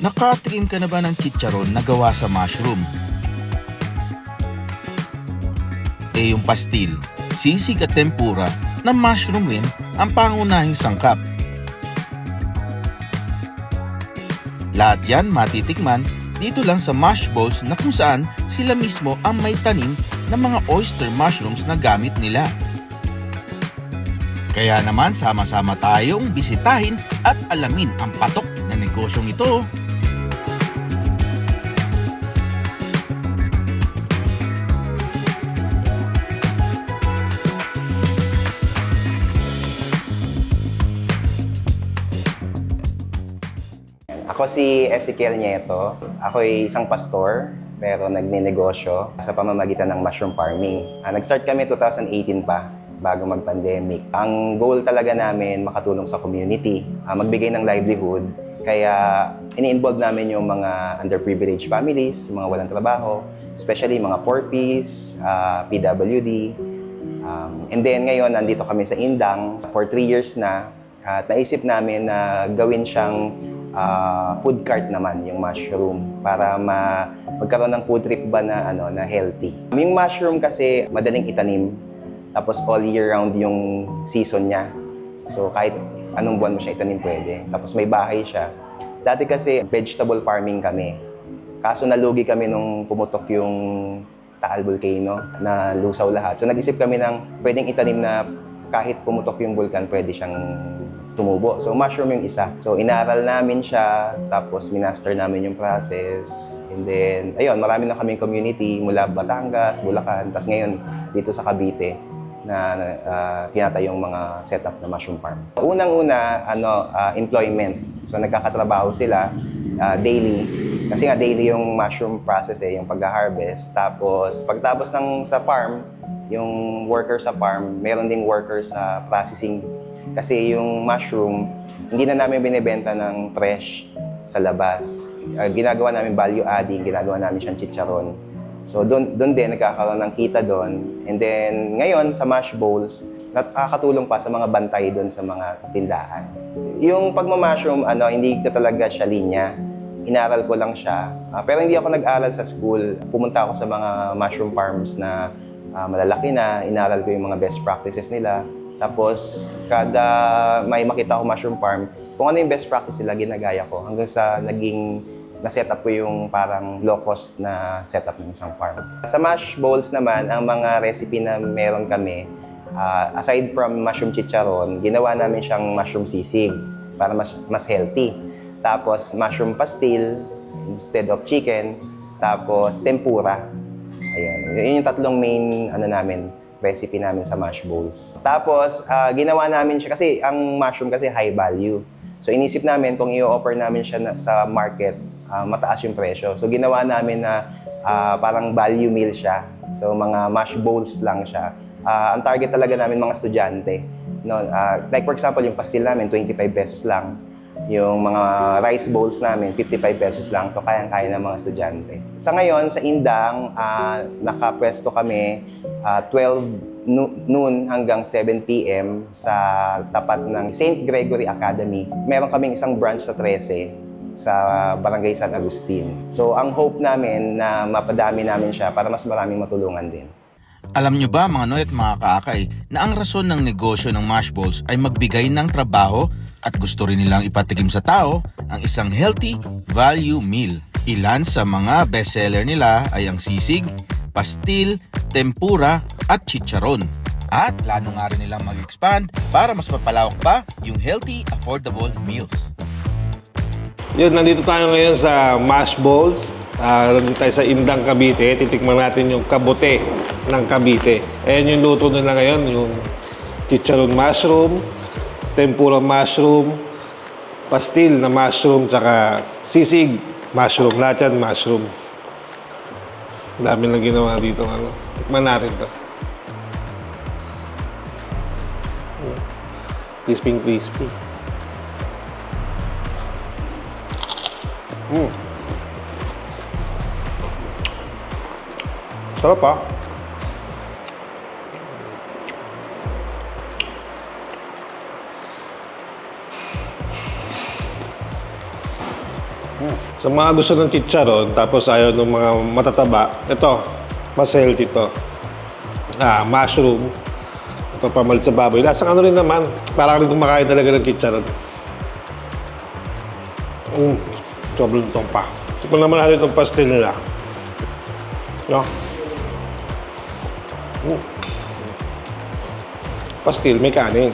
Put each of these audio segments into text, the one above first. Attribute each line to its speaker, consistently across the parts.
Speaker 1: Nakatikim ka na ba ng chicharon na gawa sa mushroom? Yung pastil, sisig at tempura na mushroom rin ang pangunahing sangkap. Lahat yan matitikman dito lang sa Mash Bowls na kung saan sila mismo ang may tanim ng mga oyster mushrooms na gamit nila. Kaya naman sama-sama tayong bisitahin at alamin ang patok na negosyong ito.
Speaker 2: Ako si Ezekiel Nieto. Ako ay isang pastor, pero nagninegosyo sa pamamagitan ng mushroom farming. Nag-start kami 2018 pa, bago mag-pandemic. Ang goal talaga namin, makatulong sa community, magbigay ng livelihood. Kaya ini-involve namin yung mga underprivileged families, yung mga walang trabaho, especially mga poorpies, PWD. And then ngayon, nandito kami sa Indang for 3 years na. At naisip namin na gawin siyang food cart naman yung mushroom para magkaroon ng food trip ba na na healthy. Yung mushroom kasi madaling itanim, tapos all year round yung season niya. So kahit anong buwan mo siya itanim pwede. Tapos may bahay siya. Dati kasi vegetable farming kami. Kaso nalugi kami nung pumutok yung Taal Volcano na lusaw lahat. So nag-isip kami ng pwedeng itanim na kahit pumutok yung vulkan pwede siyang tumubo. So, mushroom yung isa. So, inaral namin siya, tapos minaster namin yung process. And then, ayun, marami na kaming community mula Batangas, Bulacan, tapos ngayon dito sa Cavite na tinatayong mga setup na mushroom farm. Unang-una, employment. So, nagkakatrabaho sila daily. Kasi nga, daily yung mushroom process yung pag-harvest. Tapos, pagtapos sa farm, yung worker sa farm, meron ding worker sa processing. Kasi yung mushroom, hindi na namin binibenta ng fresh sa labas. Ginagawa namin value adding, ginagawa namin siyang chicharon. So doon din nagkakaroon ng kita doon. And then ngayon sa Mash Bowls, nakakatulong pa sa mga bantay doon sa mga tindahan. Yung pagma-mushroom, hindi ko talaga siya linya. Inaral ko lang siya. Pero hindi ako nag-aral sa school. Pumunta ako sa mga mushroom farms na malalaki na. Inaral ko yung mga best practices nila. Tapos, kada may makita ko mushroom farm, kung ano yung best practice nila, ginagaya ko. Hanggang sa na-set up ko yung parang low-cost na setup ng isang farm. Sa Mash Bowls naman, ang mga recipe na meron kami, aside from mushroom chicharon, ginawa namin siyang mushroom sisig para mas healthy. Tapos, mushroom pastil instead of chicken. Tapos, tempura. Ayan. Yun yung tatlong main recipe namin sa Mash Bowls. Tapos, ginawa namin siya, kasi ang mushroom kasi high value. So, inisip namin kung i-offer namin siya sa market, mataas yung presyo. So, ginawa namin na parang value meal siya. So, mga Mash Bowls lang siya. Ang target talaga namin mga estudyante. No? Like for example, yung pastil namin, 25 pesos lang. Yung mga rice bowls namin, 55 pesos lang. So, kayang-kaya ng mga estudyante. Sa ngayon, sa Indang, nakapwesto kami 12 noon hanggang 7 p.m. sa tapat ng St. Gregory Academy. Meron kaming isang branch sa 13 sa Barangay San Agustin. So, ang hope namin na mapadami namin siya para mas maraming matulungan din.
Speaker 1: Alam nyo ba mga Noy at mga kaakay na ang rason ng negosyo ng Mash Bowls ay magbigay ng trabaho at gusto rin nilang ipatikim sa tao ang isang healthy value meal. Ilan sa mga bestseller nila ay ang sisig, pastil, tempura at chicharon. At plano nga rin nilang mag-expand para mas mapalawak pa yung healthy, affordable meals.
Speaker 3: Yun, nandito tayo ngayon sa Mash Bowls. Nandito tayo sa Indang, Cavite. Titikman natin yung kabote ng Cavite. Ayan yung luto nila ngayon, yung chicharon mushroom, tempura mushroom, pastil na mushroom, tsaka sisig mushroom. Lahat yan mushroom. Dami lang ginawa dito. Tikman natin to. Crispy, crispy. Sarap ah. Sa mga gusto ng chicharon, tapos ayaw ng mga matataba, ito, mas healthy to. Mushroom. Ito pamalit sa baboy. Lasang ano rin naman, parang rin kumakain talaga ng chicharon. Sobrang itong pa. Tikman naman natin itong pastel nila. No? Pastil, may kanin.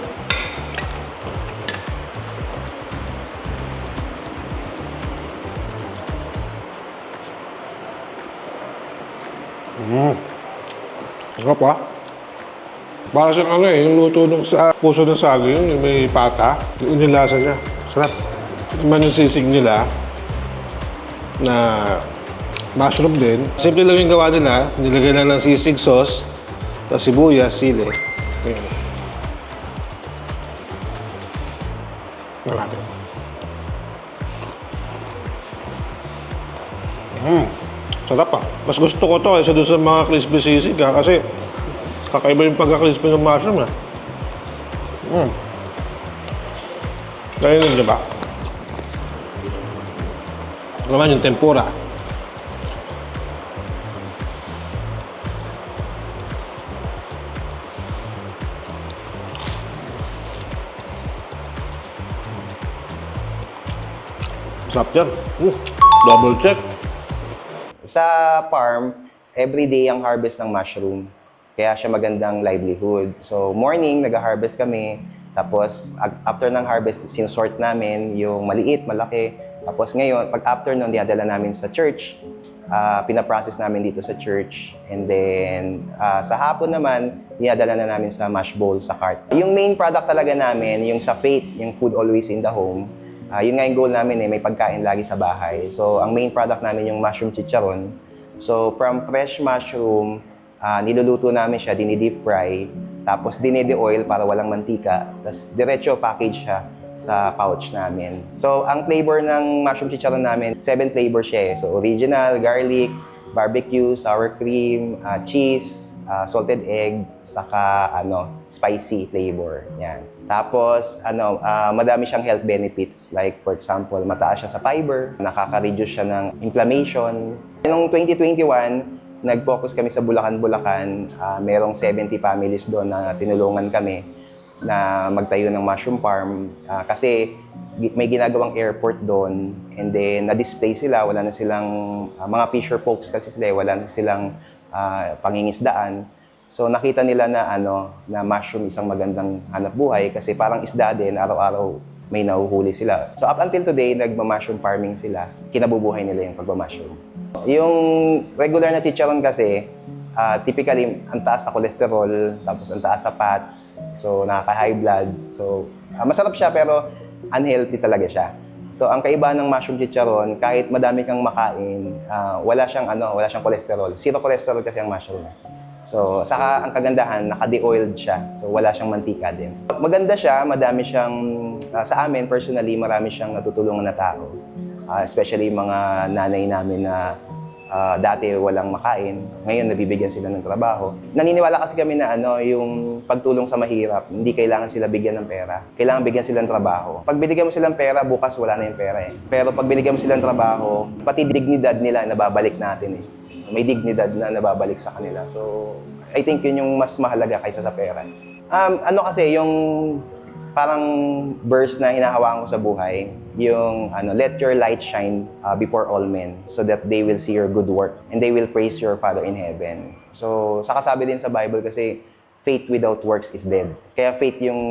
Speaker 3: Sarap ah. Para siyang ano yung luto nung sa puso ng saging, yung may pata. Yung lasa niya. Sarap. Naman yung sisig nila na mushroom din. Simple lang yung gawa nila. Nilagay lang ng sisig sauce, tapos sibuyas, sili. Ayan. Tingnan natin. Sarap ah. Mas gusto ko to kaysa doon sa mga crispy sisig kasi kakaiba yung pagka-crispy ng mushroom ah. Kaya yun, diba? Naman yung tempura. Sarap yan. Double check.
Speaker 2: Sa farm, everyday ang harvest ng mushroom. Kaya siya magandang livelihood. So, morning, nag-harvest kami. Tapos, after ng harvest, sinsort namin yung maliit, malaki. Tapos ngayon, pag after nun, dinadala namin sa church. Pinaprocess namin dito sa church. And then, sa hapon naman, dinadala na namin sa mash bowl, sa cart. Yung main product talaga namin, yung sa Faith, yung food always in the home. Yun nga yung goal namin may pagkain lagi sa bahay. So, ang main product namin yung mushroom chicharon. So, from fresh mushroom, niluluto namin siya, dinidip fry, tapos dinide-oil para walang mantika, tapos diretso package siya sa pouch namin. So, ang flavor ng mushroom chicharon namin, 7 flavors siya eh. So, original, garlic, barbecue, sour cream, cheese, salted egg, saka spicy flavor. Yan. Tapos, madami siyang health benefits. Like, for example, mataas siya sa fiber, nakaka-reduce siya ng inflammation. Noong 2021, nag-focus kami sa Bulacan. Merong 70 families doon na tinulungan kami na magtayo ng mushroom farm. Kasi may ginagawang airport doon, and then na-display sila, wala na silang, mga fisher folks kasi sila, wala na silang pangingisdaan. So nakita nila na na mushroom isang magandang hanap buhay kasi parang isda din, araw-araw may nahuhuli sila. So up until today, nagma-mushroom farming sila. Kinabubuhay nila yung pagma-mushroom. Yung regular na chicharon kasi, typically ang taas sa cholesterol, tapos ang taas sa fats, so nakaka-high blood. So masarap siya pero unhealthy talaga siya. So ang kaibahan ng mushroom chicharon, kahit madami kang makain, wala siyang cholesterol. Zero cholesterol kasi ang mushroom. So, saka ang kagandahan, naka-de-oiled siya. So, wala siyang mantika din. Maganda siya, madami siyang, sa amin, personally, marami siyang natutulungan na tao. Especially mga nanay namin na dati walang makain. Ngayon, nabibigyan sila ng trabaho. Naniniwala kasi kami na yung pagtulong sa mahirap, hindi kailangan sila bigyan ng pera. Kailangan bigyan sila ng trabaho. Pag binigyan mo silang pera, bukas wala na yung pera eh. Pero pag binigyan mo silang trabaho, pati dignidad nila, nababalik natin eh. May dignidad na nababalik sa kanila. So, I think yun yung mas mahalaga kaysa sa pera. Kasi yung parang verse na hinahawakan ko sa buhay, yung let your light shine before all men so that they will see your good work and they will praise your Father in heaven. So, saka sabi din sa Bible kasi faith without works is dead. Kaya faith yung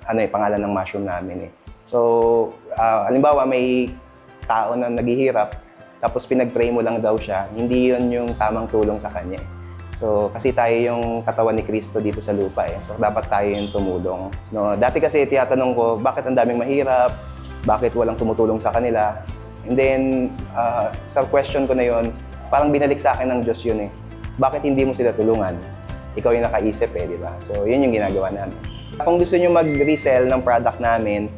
Speaker 2: pangalan ng mushroom namin eh. So, halimbawa may tao na naghihirap, tapos pinag-pray mo lang daw siya, hindi yun yung tamang tulong sa kanya. So, kasi tayo yung katawan ni Kristo dito sa lupa eh. So, dapat tayo yung tumulong. No? Dati kasi tinatanong ko, bakit ang daming mahirap? Bakit walang tumutulong sa kanila? And then, sa question ko na yun, parang binalik sa akin ng Diyos yun eh. Bakit hindi mo sila tulungan? Ikaw yung nakaisip eh, di ba? So, yun yung ginagawa namin. Kung gusto nyo mag-resell ng product namin,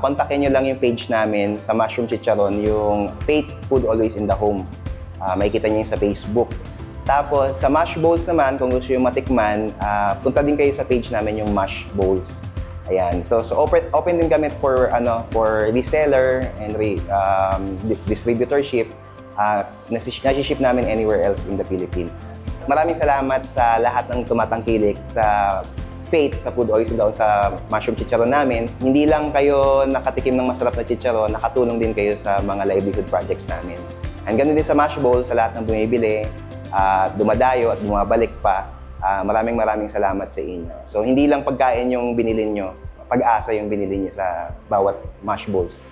Speaker 2: kontakin nyo lang yung page namin sa Mushroom Chicharon, yung Faith Food Always in the Home. Makikita nyo yung sa Facebook. Tapos sa Mash Bowls naman, kung gusto nyo matikman, punta din kayo sa page namin yung Mash Bowls. Ayan. So open din kami for reseller and distributorship. Nasi-ship namin anywhere else in the Philippines. Maraming salamat sa lahat ng tumatangkilik sa faith sa Food Oasis daw sa mushroom chicharon namin. Hindi lang kayo nakatikim ng masarap na chicharon, nakatulong din kayo sa mga livelihood projects namin. And ganun din sa Mash Bowl, sa lahat ng bumibili, dumadayo at bumabalik pa. Maraming salamat sa inyo. So hindi lang pagkain yung binili nyo, pag-asa yung binili nyo sa bawat Mash Bowls.